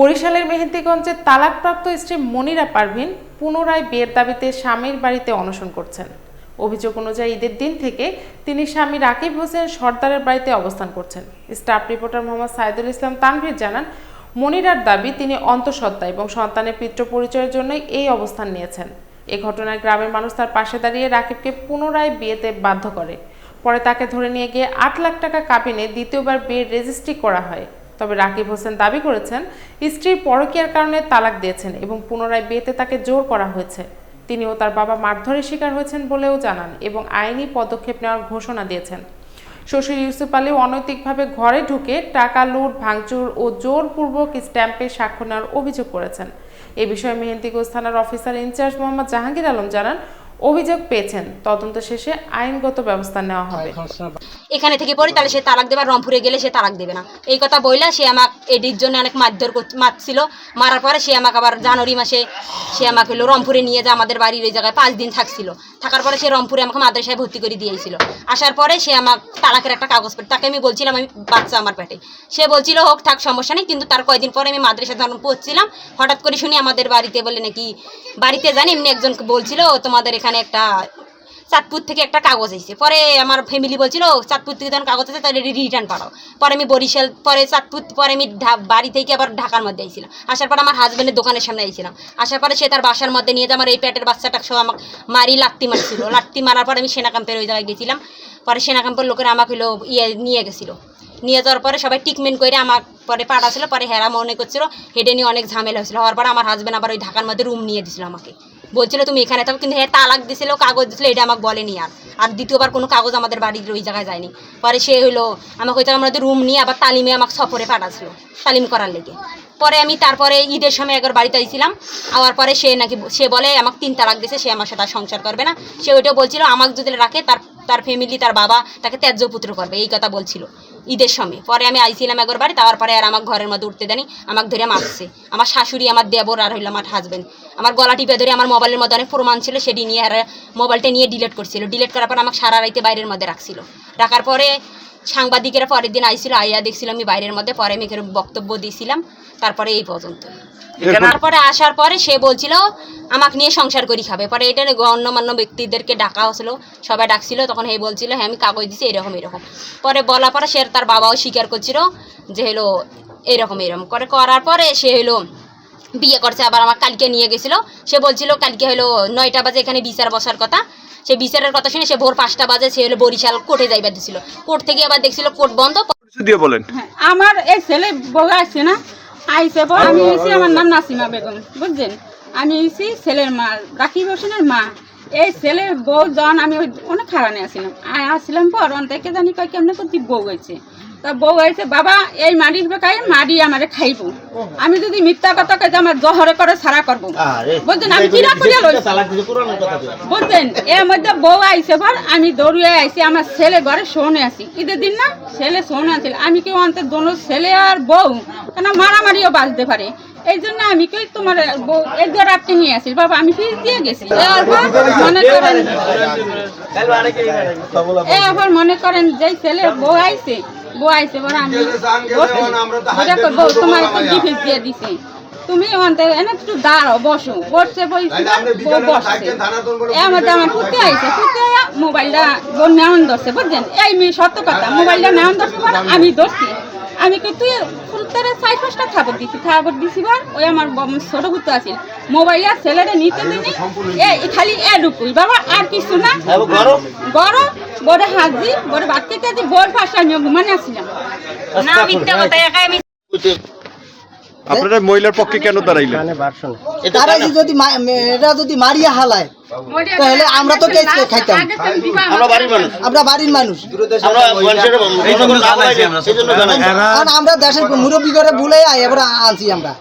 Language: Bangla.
বরিশালের মেহেন্দিগঞ্জে তালাকপ্রাপ্ত স্ত্রী মনিরা পারভিন পুনরায় বিয়ের দাবিতে স্বামীর বাড়িতে অনশন করছেন। অভিযোগ অনুযায়ী ঈদের দিন থেকে তিনি স্বামী রাকিব হোসেন সর্দারের বাড়িতে অবস্থান করছেন। স্টাফ রিপোর্টার মোহাম্মদ সাইদুল ইসলাম তানভীর জানান, মনিরার দাবি তিনি অন্তঃসত্ত্বা এবং সন্তানের পিতৃ পরিচয়ের জন্যই এই অবস্থান নিয়েছেন। এ ঘটনায় গ্রামের মানুষ তার পাশে দাঁড়িয়ে রাকিবকে পুনরায় বিয়েতে বাধ্য করে। পরে তাকে ধরে নিয়ে গিয়ে ৮ লাখ টাকা কাবিনে দ্বিতীয়বার বিয়ের রেজিস্ট্রি করা হয়। তবে রাকিব হোসেন দাবি করেছেন স্ত্রীর পরকীয়ার কারণে তালাক দিয়েছেন এবং পুনরায় বিয়েতে তাকে জোর করা হয়েছে। তিনি ও তার বাবা মারধরের শিকার হয়েছেন বলেও জানান এবং আইনি পদক্ষেপ নেওয়ার ঘোষণা দিয়েছেন। শ্বশুর ইউসুফ আলী অনৈতিকভাবে ঘরে ঢুকে টাকা লুট, ভাঙচুর ও জোরপূর্বক স্ট্যাম্পে স্বাক্ষর নেওয়ার অভিযোগ করেছেন। এ বিষয়ে মেহেন্দিগঞ্জ থানার অফিসার ইনচার্জ মোহাম্মদ জাহাঙ্গীর আলম জানান, অভিযোগ পেয়েছেন, তদন্ত শেষে আইনগত ব্যবস্থা নেওয়া হবে। এখানে থেকে পড়ি তাহলে সে তালাক দেবে, রংপুরে গেলে সে তালাক দেবে না, এই কথা বইলা সে আমাকে এডির জন্য অনেক মারছিল। মারার পরে সে আমাকে আবার জানুয়ারি মাসে সে আমাকে হলো রংপুরে নিয়ে যায়, আমাদের বাড়ির ওই জায়গায় 5 দিন থাকছিল। থাকার পরে সে রংপুরে আমাকে মাদ্রাসায় ভর্তি করে দিয়েছিল। আসার পরে সে আমার তালাকের একটা কাগজ পেট, তাকে আমি বলছিলাম আমি বাচ্চা আমার পেটে, সে বলছিল হোক থাক সমস্যা নেই। কিন্তু তার কয়েকদিন পরে আমি মাদ্রাসায় যখন পড়ছিলাম, হঠাৎ করে শুনি আমাদের বাড়িতে বলে নাকি বাড়িতে জানি এমনি একজনকে বলছিল তোমাদের এখানে একটা চাঁদপুর থেকে একটা কাগজ এসেছে। পরে আমার ফ্যামিলি বলছিল চাঁদপুর থেকে যখন কাগজ আছে তাহলে রিটার্ন পাঠাও। পরে আমি বরিশাল, পরে চাঁদপুর, পরে আমি বাড়ি থেকে আবার ঢাকার মধ্যে আইছিলাম। আসার পর আমার হাজব্যান্ডের দোকানের সামনে আইছিলাম। আসার পরে সে তার বাসার মধ্যে নিয়ে যে আমার এই পেটের বাচ্চাটা সব আমাকে লাত্তি মারছিল। লাত্তি মারার পর আমি সেনা ক্যাম্পের ওই জায়গায় গেছিলাম। পরে সেনা ক্যাম্পের লোকেরা আমাকে হলো নিয়ে গেছিলো। নিয়ে যাওয়ার পরে সবাই ট্রিটমেন্ট করে আমার পরে পাঠাছিল। পরে হেরা মনে করছিল হেডে নিয়ে অনেক ঝামেলা হয়েছিল। হওয়ার পরে আমার হাজব্যান্ড আবার ওই ঢাকার মধ্যে রুম নিয়ে দিয়েছিল আমাকে, বলছিল তুমি এখানে থাকো। কিন্তু হ্যাঁ তালাক দিছিল, কাগজ দিছিল, এটা আমাকে বলেনি। আর দ্বিতীয়বার কোনো কাগজ আমাদের বাড়ির ওই জায়গায় যায়নি। পরে সে হলো আমাকে ওই আমাদের রুম নিয়ে আবার তালিমে আমাকে সফরে পাঠাচ্ছিল তালিম করার লেগে। পরে আমি তারপরে ঈদের সময় একবার বাড়িতে আইছিলাম। আওয়ার পরে সে বলে আমাকে 3 তালাক দিয়েছে, সে আমার সাথে সংসার করবে না। সে ওইটাও বলছিল আমাকে যদি রাখে তার ফ্যামিলি, তার বাবা তাকে ত্যায্য পুত্র করবে, এই কথা বলছিল ঈদের সময়। পরে আমি আইছিলাম একবার বাড়ি, তাওয়ার পরে আর আমার ঘরের মধ্যে উঠতে দেয়নি, আমাকে ধরে মারছে। আমার শাশুড়ি, আমার দেবর আর হইলো আমার হাজব্যান্ড আমার গলা টিপে ধরে, আমার মোবাইলের মধ্যে অনেক প্রমাণ ছিল সেটি নিয়ে আর মোবাইলটা নিয়ে ডিলিট করছিল। ডিলিট করার পর আমাকে সারা রাইতে বাইরের মধ্যে রাখছিল। রাখার পরে সাংবাদিকেরা পরের দিন আইছিল, আইয়া দেখছিল আমি বাইরের মধ্যে। পরে আমি এখানে বক্তব্য দিয়েছিলাম। তারপরে এই পর্যন্ত। তারপরে আসার পরে সে বলছিল আমাকে নিয়ে সংসার করি খাবে। পরে এটা গণ্যমান্য ব্যক্তিদেরকে ডাকা হয়েছিল, সবাই ডাকছিল। তখন হে বলছিল হ্যাঁ আমি কাগজ দিছি এরকম এরকম। পরে বলার পরে সে তার বাবাও স্বীকার করছিল যে হলো এরকম করে করার পরে সে হলো বিয়ে করছে। আবার আমার কালকে নিয়ে গেছিলো। সে বলছিল কালকে হলো 9টা বাজে এখানে বিচার বসার কথা। সে বিচারের কথা শুনে সে ভোর 5টা বাজে সে হলো বরিশাল কোর্টে যাইবার দিছিল। কোর্ট থেকে আবার দেখছিল কোর্ট বন্ধ। বলেন আমার এই ছেলে বউ আসছে না, আইসে পর আমি এসে, আমার নাম নাসিমা বেগম, বুঝছেন। আমি এসি ছেলের মা, রাকিব হোসেনের মা। এই ছেলের বউ জন আমি অনেক খারানে আসছিলাম। আসছিলাম পর অন্তকে জানি কয় কেমনে করতে বউ হয়েছে। তা বউ হয়েছে বাবা এই মাটির বেকায় মাটি আমারে খাইব, আমি যদি মিথ্যা কথা কে আমার জহরে করে সারা করবো, বুঝছেন। আমি কিরা করিয়া লইছি, বুঝছেন। এর মধ্যে বউ আইসে পর আমি দৌড়িয়ে আইসি, আমার ছেলে ঘরে শোনে আসি, ঈদের দিন না ছেলে শোনে আসছিল। আমি কেউ অন্তর দোনো ছেলে আর বউ কেন মারামারিও বাঁচতে পারে, এই জন্য আমি কই তোমার বউ এই দিয়ে রাখতে নিয়ে আসিল। বাবা আমি ফিস দিয়ে গেছি। মনে করেন যে ছেলে বউ আইছে বলে আমি বউ তোমার ডিফেন্স দিয়ে দিছে, তুমি একটু দাঁড়াও বসো। বসছে বসছে আমার পুঁতে আইসে, পুঁতে মোবাইলটা নেওয়ান ধরছে, বুঝছেন। এই মেয়ে সত্য কথা, মোবাইলটা নেওয়ান ধরছে আমি ধরছি। আমি তুই ফুলতারে 4-5টা থাপড় দিছি বার। ওই আমার ছোট পুত্র আছিল, মোবাইল আর ছেলেটা নিতে দিনি, খালি ঢুকুই বাবা আর কিছু না। গরম বড় হাজি বড় ভাত খেতে আছি, বোর পাশে আমি ঘুমানে আসছিলাম না, মিথ্যা কথা একাই আমি। আপনারা মহিলার পক্ষে কেন দাঁড়াইলেন? যদি মারিয়া হালায় তাহলে আমরা তো খাইতাম, আমরা বাড়ির মানুষ, আমরা দেশের মুরব্বী করে ভুলে এবার আনছি আমরা।